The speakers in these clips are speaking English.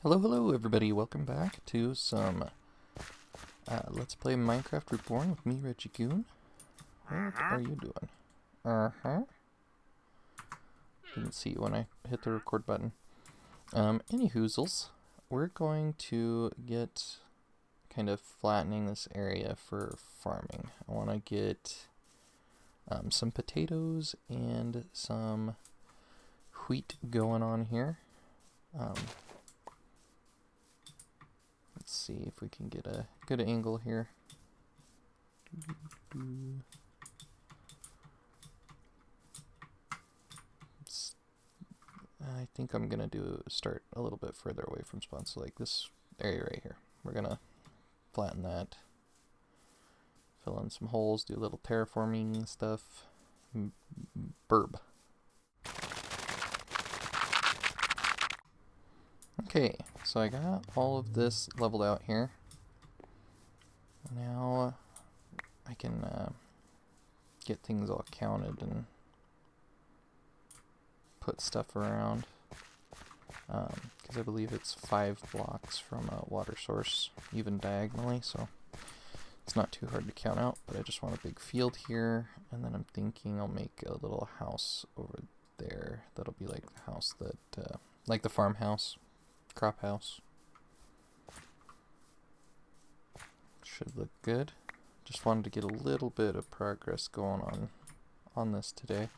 Hello everybody, welcome back to some Let's Play Minecraft Reborn with me, RedJagoon. What are you doing? Didn't see you when I hit the record button. Any hoozles, we're going to get kind of flattening this area for farming. I want to get some potatoes and some wheat going on here. Let's see if we can get a good angle here. I think I'm gonna start a little bit further away from spawn, so like this area right here. We're gonna flatten that, fill in some holes, do a little terraforming stuff. Burb. Okay, so I got all of this leveled out here. Now I can get things all counted and put stuff around, because I believe it's 5 blocks from a water source, even diagonally, so it's not too hard to count out. But I just want a big field here, and then I'm thinking I'll make a little house over there that'll be like the house that, like the farmhouse. Crop house. Should look good. Just wanted to get a little bit of progress going on this today.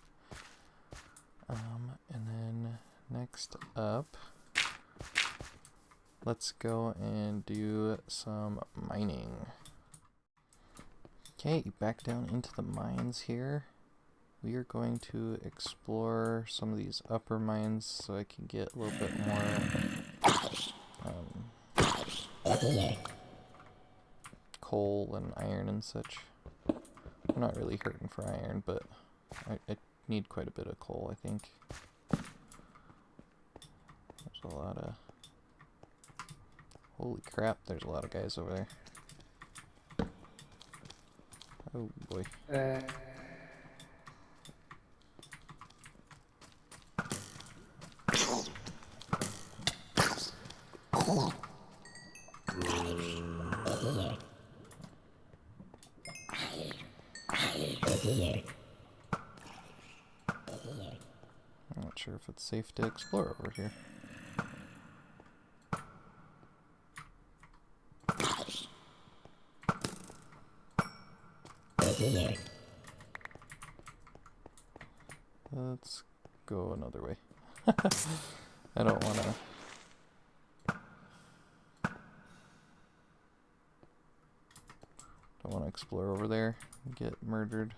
And then next up, let's go and do some mining. Okay, back down into the mines here. We are going to explore some of these upper mines so I can get a little bit more coal and iron and such. I'm not really hurting for iron, but I need quite a bit of coal, I think. There's a lot of... Holy crap, there's a lot of guys over there. Oh boy. I'm not sure if it's safe to explore over here. Let's go another way. I don't want to explore over there and get murdered.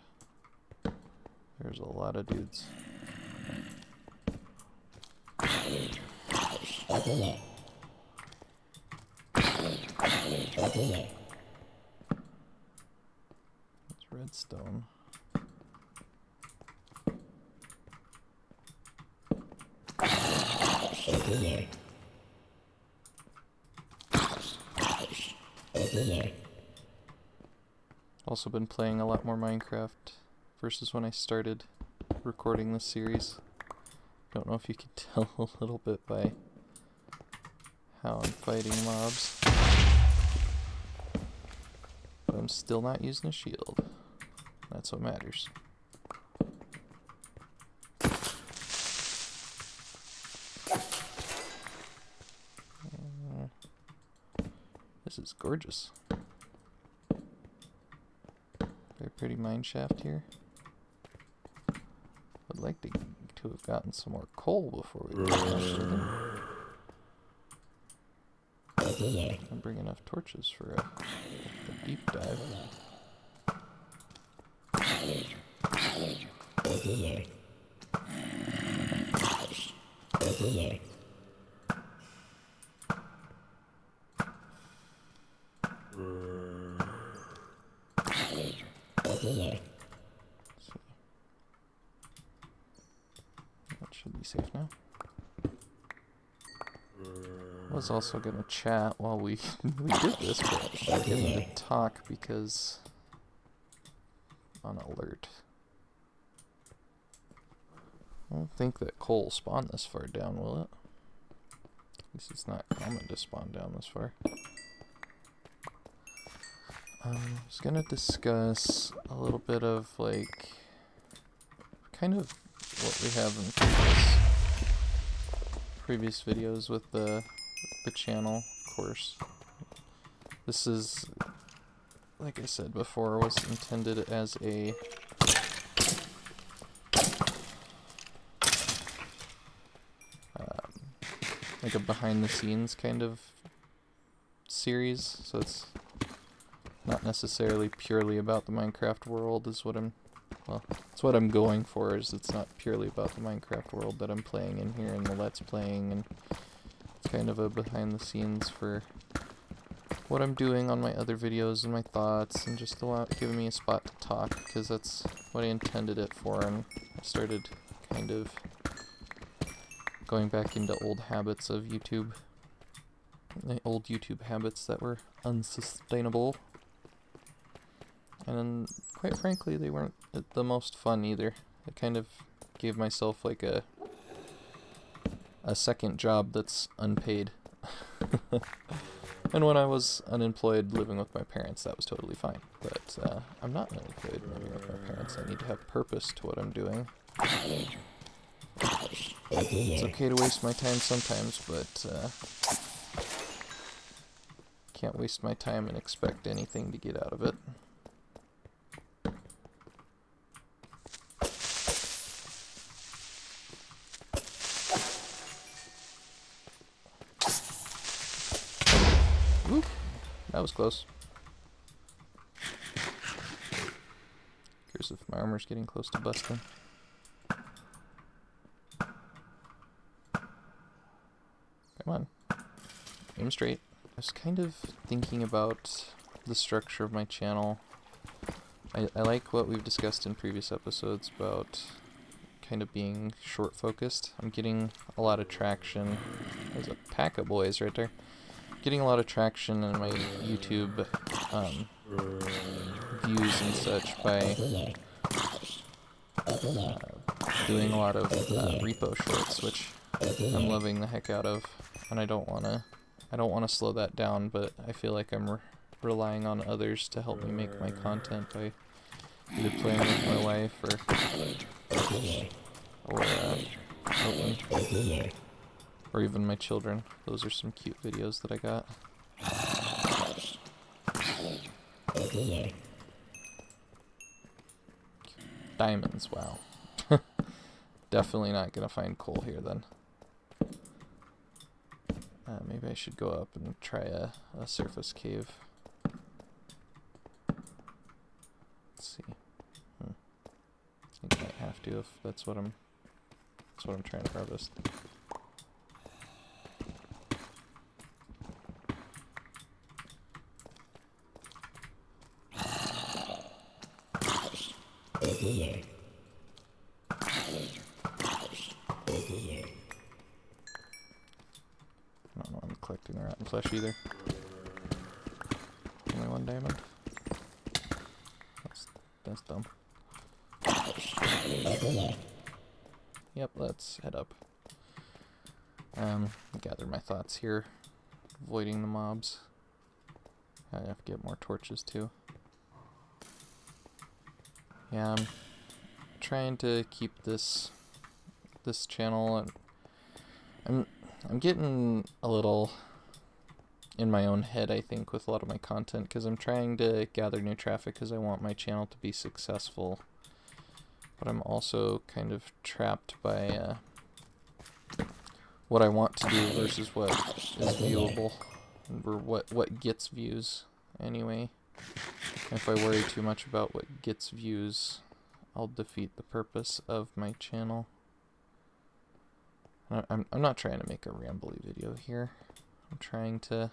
There's a lot of dudes. It's redstone. Also been playing a lot more Minecraft versus when I started recording this series. Don't know if you can tell a little bit by how I'm fighting mobs. But I'm still not using a shield. That's what matters. This is gorgeous. Very pretty mine shaft here. Would like to have gotten some more coal before we I'll bring enough torches for a deep dive. That should be safe now. I was also going to chat while we did this, but I didn't talk because on alert. I don't think that coal spawned this far down, will it? At least it's not common to spawn down this far. I was gonna discuss a little bit of like kind of what we have in previous videos with the channel, of course. This is, like I said before, was intended as a like a behind the scenes kind of series, so it's not necessarily purely about the Minecraft world is what I'm, well, it's what I'm going for, is it's not purely about the Minecraft world that I'm playing in here in the Let's Playing, and it's kind of a behind the scenes for what I'm doing on my other videos and my thoughts, and just giving me a spot to talk, because that's what I intended it for, and I started kind of going back into old habits of YouTube, old YouTube habits that were unsustainable. And quite frankly, they weren't the most fun either. I kind of gave myself like a second job that's unpaid. And when I was unemployed living with my parents, that was totally fine. But I'm not unemployed living with my parents. I need to have purpose to what I'm doing. It's okay to waste my time sometimes, but can't waste my time and expect anything to get out of it. Whoop, that was close. Curious if my armor's getting close to busting. Come on. Aim straight. I was kind of thinking about the structure of my channel. I like what we've discussed in previous episodes about kind of being short focused. I'm getting a lot of traction. There's a pack of boys right there. Getting a lot of traction in my YouTube views and such by doing a lot of repo shorts, which I'm loving the heck out of, and I don't wanna slow that down, but I feel like I'm relying on others to help me make my content by either playing with my wife or even my children. Those are some cute videos that I got. Diamonds, wow. Definitely not gonna find coal here then. Maybe I should go up and try a surface cave. Let's see. I think I might have to if that's what I'm trying to harvest. I don't know, I'm collecting the rotten flesh either. Only 1 diamond. That's dumb. Yep, let's head up. Gather my thoughts here. Avoiding the mobs. I have to get more torches too. Yeah, I'm trying to keep this channel, and I'm getting a little in my own head, I think, with a lot of my content, because I'm trying to gather new traffic because I want my channel to be successful. But I'm also kind of trapped by what I want to do versus what is viewable, or what gets views anyway. If I worry too much about what gets views, I'll defeat the purpose of my channel. I'm not trying to make a rambly video here. I'm trying to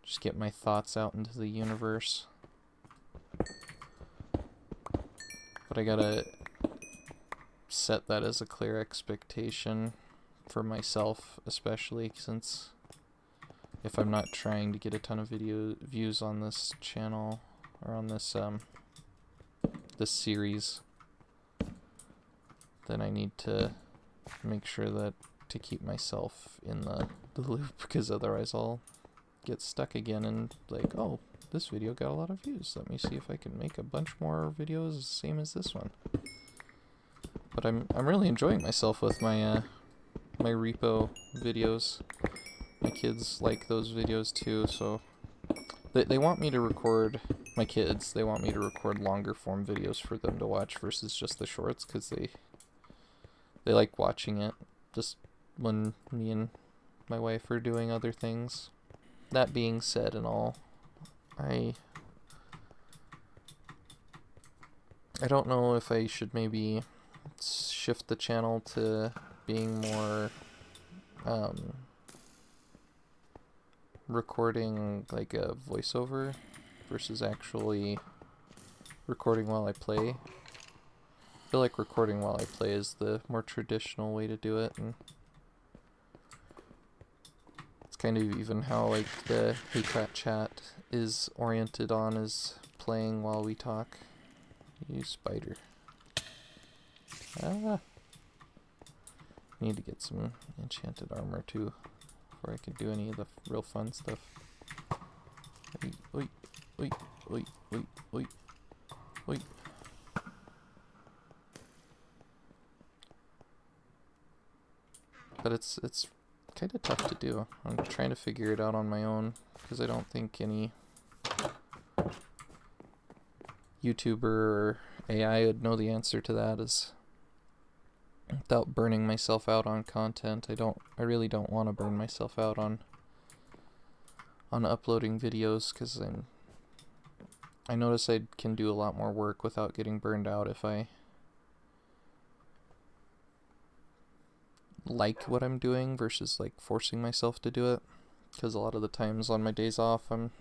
just get my thoughts out into the universe. But I gotta set that as a clear expectation for myself, especially since if I'm not trying to get a ton of views on this channel, or on this this series, then I need to make sure that to keep myself in the loop, because otherwise I'll get stuck again and like, oh, this video got a lot of views. Let me see if I can make a bunch more videos same as this one. But I'm really enjoying myself with my my repo videos. My kids like those videos too, so they want me to record, my kids, they want me to record longer form videos for them to watch versus just the shorts, because they like watching it just when me and my wife are doing other things. That being said and all, I don't know if I should maybe shift the channel to being more recording like a voiceover versus actually recording while I play. I feel like recording while I play is the more traditional way to do it, and it's kind of even how like the Hey Cat chat is oriented on, is playing while we talk. You spider. Ah. Need to get some enchanted armor too before I can do any of the real fun stuff. Oi, oi, oi, oi, oi, oi. But it's kind of tough to do. I'm trying to figure it out on my own, because I don't think any YouTuber or AI would know the answer to that, is without burning myself out on content. I really don't want to burn myself out on uploading videos, because I notice I can do a lot more work without getting burned out if I like what I'm doing versus like forcing myself to do it. Because a lot of the times on my days off, I'm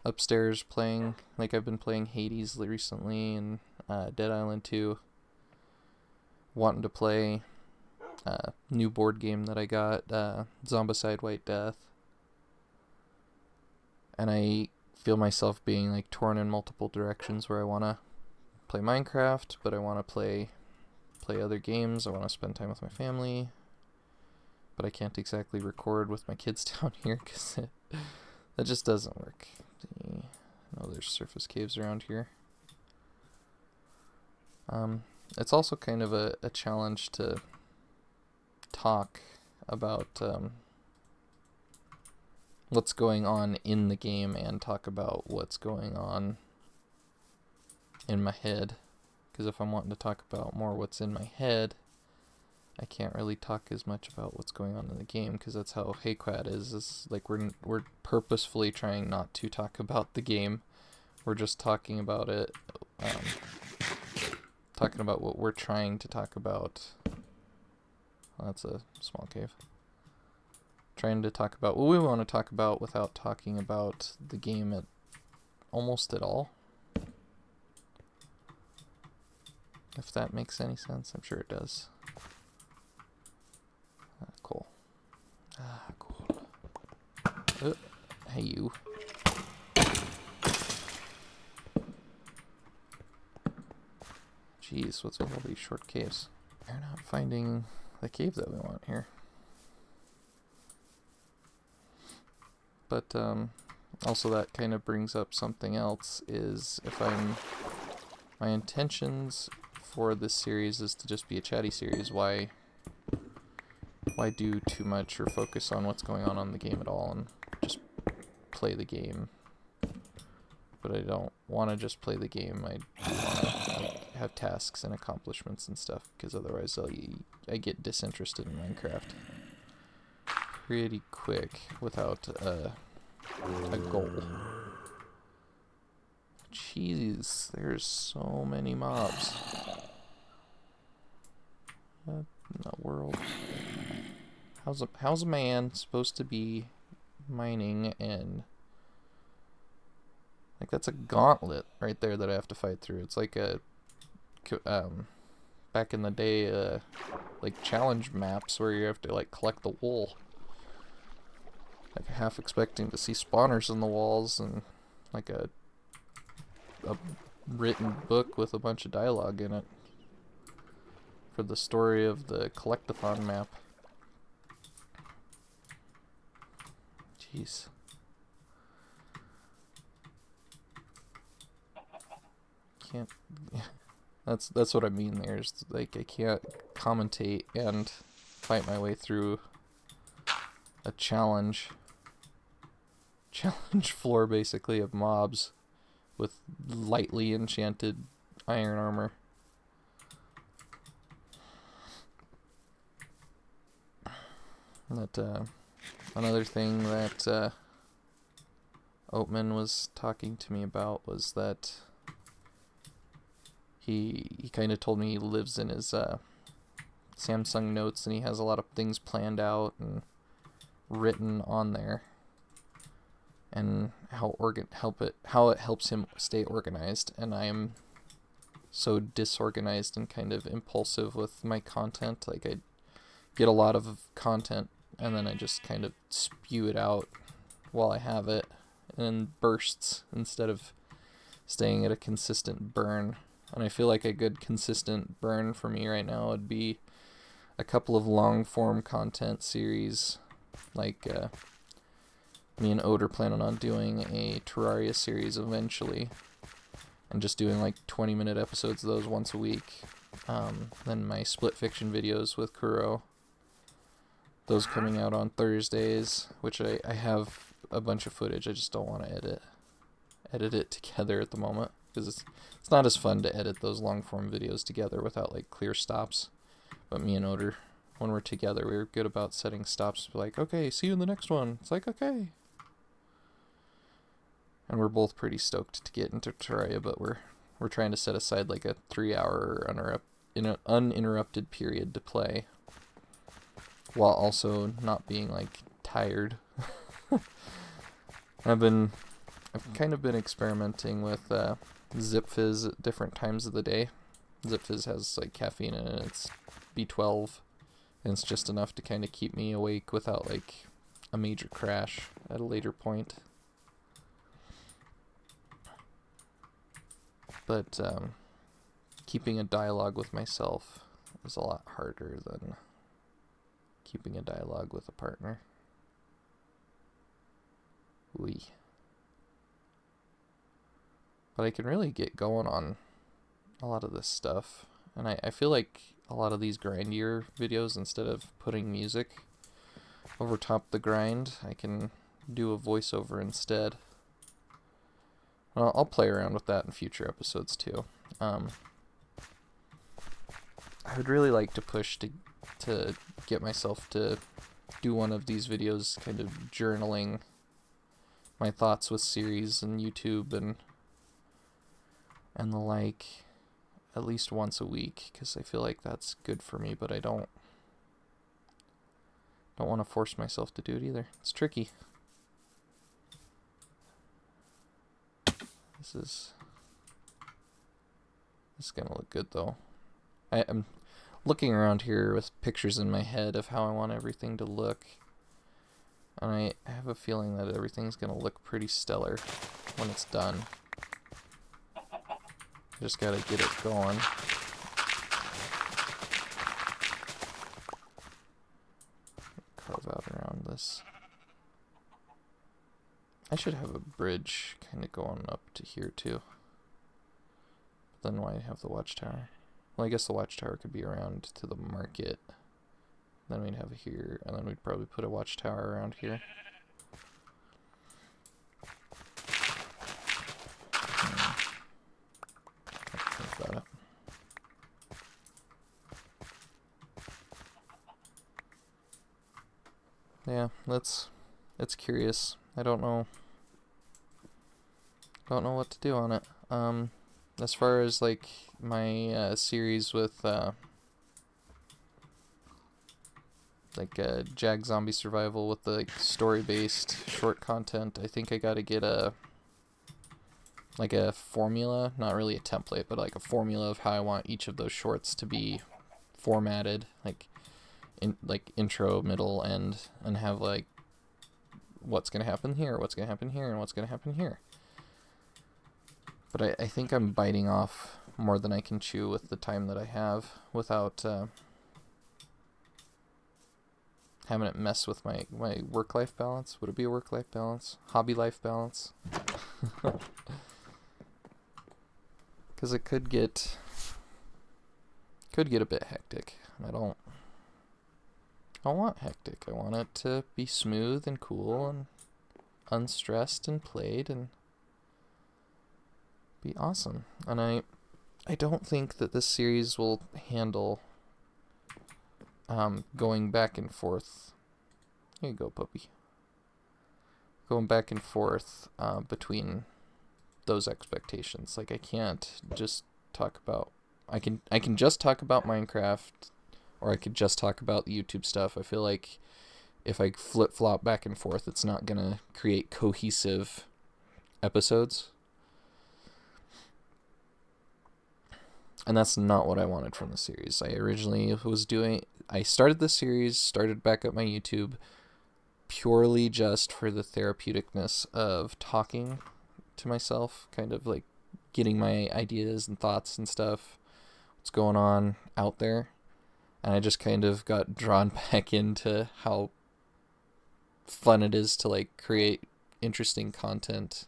upstairs playing, like I've been playing Hades recently and Dead Island 2, wanting to play new board game that I got, Zombicide White Death, and I feel myself being like torn in multiple directions, where I want to play Minecraft, but I want to play other games, I want to spend time with my family, but I can't exactly record with my kids down here, because that just doesn't work. I know there's surface caves around here. It's also kind of a challenge to talk about what's going on in the game and talk about what's going on in my head. Because if I'm wanting to talk about more what's in my head, I can't really talk as much about what's going on in the game, because that's how HeyQuad is like we're purposefully trying not to talk about the game. We're just talking about it, talking about what we're trying to talk about. Well, that's a small cave. Trying to talk about what we want to talk about without talking about the game almost at all. If that makes any sense, I'm sure it does. Cool. Cool. Hey you. Jeez, what's with all these short caves? We're not finding the cave that we want here. But also that kind of brings up something else, is if my intentions for this series is to just be a chatty series, why do too much or focus on what's going on the game at all and just play the game? But I don't want to just play the game. I want to have tasks and accomplishments and stuff, because otherwise I get disinterested in Minecraft pretty quick without a goal. Jeez, there's so many mobs. What in the world? How's a man supposed to be mining and like, that's a gauntlet right there that I have to fight through. It's like a back in the day like challenge maps where you have to like collect the wool. Like half expecting to see spawners in the walls and like a written book with a bunch of dialogue in it for the story of the collectathon map. Jeez. Can't. That's what I mean. There's like I can't commentate and fight my way through a challenge floor basically of mobs with lightly enchanted iron armor. That another thing that Oatman was talking to me about was that he kind of told me he lives in his Samsung Notes and he has a lot of things planned out and written on there, and how it helps him stay organized. And I am so disorganized and kind of impulsive with my content. Like I get a lot of content and then I just kind of spew it out while I have it in bursts instead of staying at a consistent burn. And I feel like a good consistent burn for me right now would be a couple of long form content series. Like me and Ode are planning on doing a Terraria series eventually, and just doing like 20-minute episodes of those once a week. Then my split fiction videos with Kuro, those coming out on Thursdays, which I have a bunch of footage. I just don't want to edit it together at the moment, because it's not as fun to edit those long form videos together without like clear stops. But me and Oder, when we're together, we're good about setting stops. We're like, okay, see you in the next one. It's like, okay. And we're both pretty stoked to get into Terraria, but we're trying to set aside like a 3-hour uninterrupted period to play, while also not being like tired. I've kind of been experimenting with Zip Fizz at different times of the day. Zip Fizz has like caffeine in it. It's B12, and it's just enough to kind of keep me awake without like a major crash at a later point. But keeping a dialogue with myself is a lot harder than keeping a dialogue with a partner. Wee. But I can really get going on a lot of this stuff. And I feel like a lot of these grindier videos, instead of putting music over top the grind, I can do a voiceover instead. Well, I'll play around with that in future episodes too. I would really like to push to get myself to do one of these videos kind of journaling my thoughts with series and YouTube and the like, at least once a week, because I feel like that's good for me, but I don't want to force myself to do it either. It's tricky. This is gonna look good though. I'm looking around here with pictures in my head of how I want everything to look, and I have a feeling that everything's gonna look pretty stellar when it's done. I just gotta get it going. Carve out around this. I should have a bridge kind of going up to here too. But then why have the watchtower? Well, I guess the watchtower could be around to the market. Then we'd have it here, and then we'd probably put a watchtower around here. Think about it. Yeah, it's curious. I don't know what to do on it. As far as like my series with Jag Zombie Survival with the story-based short content, I think I gotta get a formula, not really a template, but like a formula of how I want each of those shorts to be formatted, like intro, middle, end, and have like what's gonna happen here, what's gonna happen here, and what's gonna happen here. But I think I'm biting off more than I can chew with the time that I have without having it mess with my work-life balance. Would it be a work-life balance? Hobby-life balance? Because it could get a bit hectic. And I don't want hectic. I want it to be smooth and cool and unstressed and played and be awesome. And I don't think that this series will handle going back and forth. Here you go, puppy. Going back and forth between those expectations. Like, I can't just talk about... I can just talk about Minecraft, or I could just talk about the YouTube stuff. I feel like if I flip-flop back and forth, it's not going to create cohesive episodes. And that's not what I wanted from the series. I started the series, started back up my YouTube, purely just for the therapeuticness of talking to myself, kind of like getting my ideas and thoughts and stuff, what's going on out there. And I just kind of got drawn back into how fun it is to like create interesting content.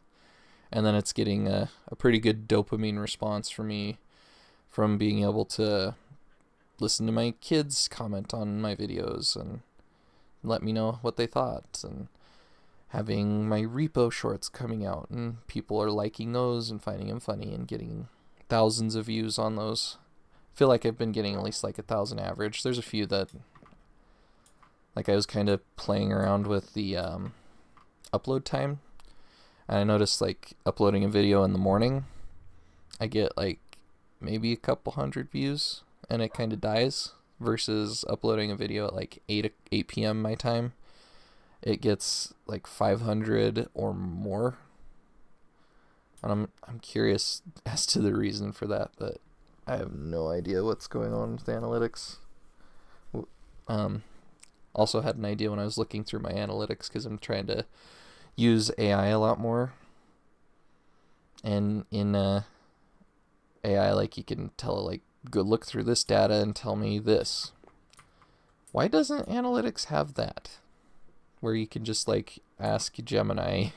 And then it's getting a pretty good dopamine response for me from being able to listen to my kids comment on my videos and let me know what they thought, and having my repo shorts coming out and people are liking those and finding them funny and getting thousands of views on those. I feel like I've been getting at least like 1,000 average. There's a few that, like, I was kind of playing around with the upload time, and I noticed like uploading a video in the morning, I get like maybe a couple hundred views and it kind of dies, versus uploading a video at like 8 p.m. my time, it gets like 500 or more. And I'm curious as to the reason for that, but I have no idea what's going on with the analytics. Also had an idea when I was looking through my analytics, because I'm trying to use AI a lot more. And in AI, like, you can tell it, like, go look through this data and tell me this. Why doesn't analytics have that? Where you can just, like, ask Gemini,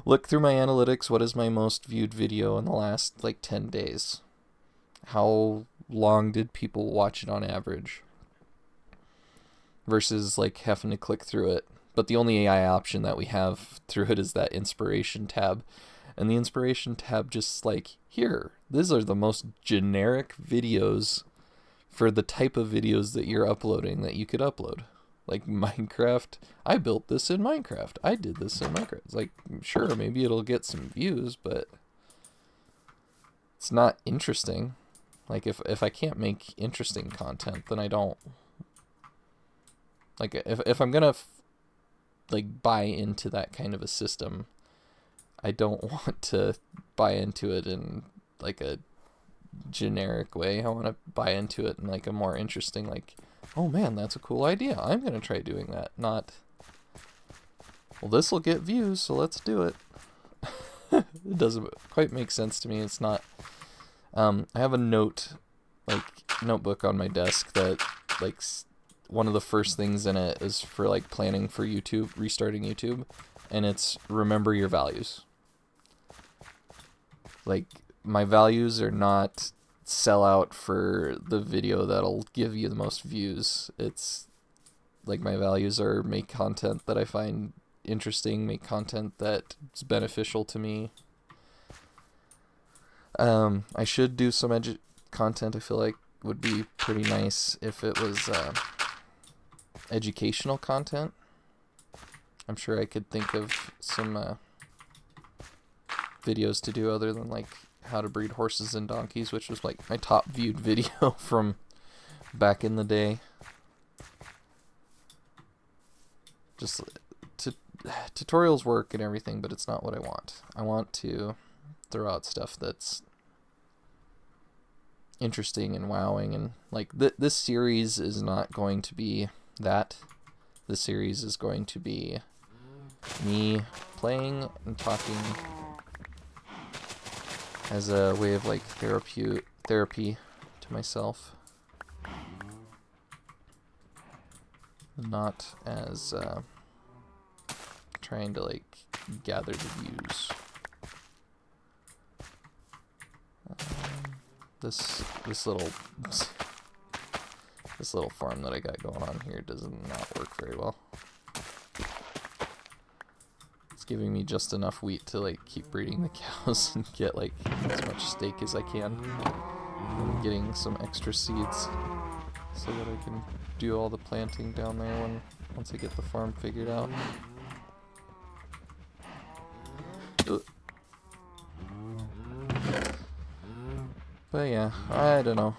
look through my analytics, what is my most viewed video in the last, like, 10 days? How long did people watch it on average? Versus, like, having to click through it. But the only AI option that we have through it is that inspiration tab. And the inspiration tab just like, here, these are the most generic videos for the type of videos that you're uploading that you could upload. Like Minecraft, I built this in Minecraft. I did this in Minecraft. It's like, sure, maybe it'll get some views, but it's not interesting. Like, if I can't make interesting content, then I don't... Like, if I'm gonna like buy into that kind of a system, I don't want to buy into it in like a generic way. I want to buy into it in like a more interesting, like, oh man, that's a cool idea, I'm gonna try doing that. Not, well, this will get views, so let's do it. It doesn't quite make sense to me. It's not. I have a notebook on my desk that, like, one of the first things in it is for like planning for YouTube, restarting YouTube, and it's remember your values. Like, my values are not sell out for the video that'll give you the most views. It's like, my values are make content that I find interesting, make content that's beneficial to me. I should do some content. I feel like would be pretty nice if it was educational content. I'm sure I could think of some videos to do other than like how to breed horses and donkeys, which was like my top viewed video from back in the day. Just tutorials work and everything, but it's not what I want. I want to throw out stuff that's interesting and wowing, and like this series is not going to be that. This series is going to be me playing and talking as a way of like therapy to myself. not as trying to like gather the views. This little farm that I got going on here does not work very well. It's giving me just enough wheat to like keep breeding the cows and get like as much steak as I can. I'm getting some extra seeds so that I can do all the planting down there once I get the farm figured out. But yeah, I don't know.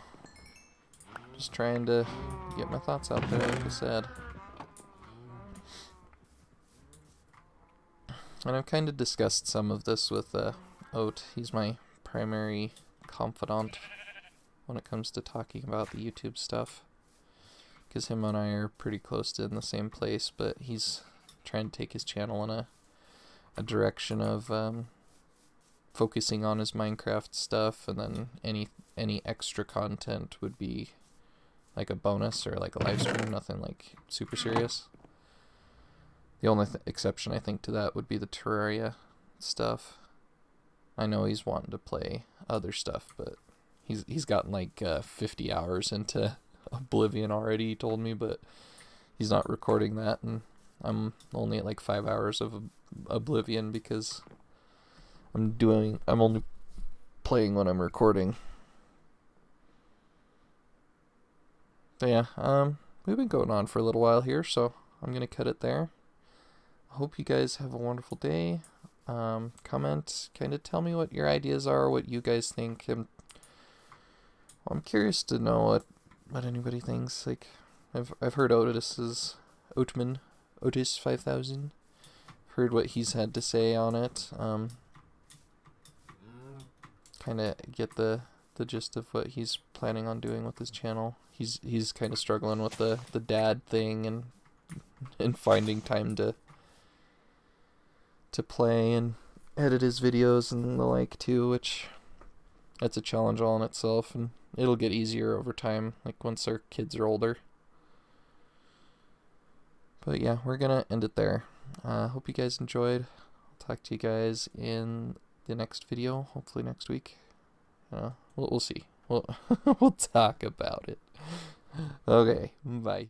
Just trying to get my thoughts out there, like I said. And I've kind of discussed some of this with Oat. He's my primary confidant when it comes to talking about the YouTube stuff. Because him and I are pretty close to in the same place, but he's trying to take his channel in a direction of focusing on his Minecraft stuff, and then any extra content would be like a bonus or like a live stream, nothing like super serious. The only exception I think to that would be the Terraria stuff. I know he's wanting to play other stuff, but he's gotten like 50 hours into Oblivion already, he told me, but he's not recording that, and I'm only at like 5 hours of Oblivion because I'm only playing when I'm recording. But yeah, we've been going on for a little while here, so I'm gonna cut it there. I hope you guys have a wonderful day. Comment, kind of tell me what your ideas are, what you guys think. I'm curious to know what anybody thinks. Like, I've heard Otis 5000. Heard what he's had to say on it. Kind of get the gist of what he's planning on doing with his channel. He's kind of struggling with the dad thing and finding time to play and edit his videos and the like too, which that's a challenge all in itself, and it'll get easier over time, like once our kids are older. But yeah, we're gonna end it there. Hope you guys enjoyed. I'll talk to you guys in the next video, hopefully next week. We'll see. We'll talk about it. Okay, bye.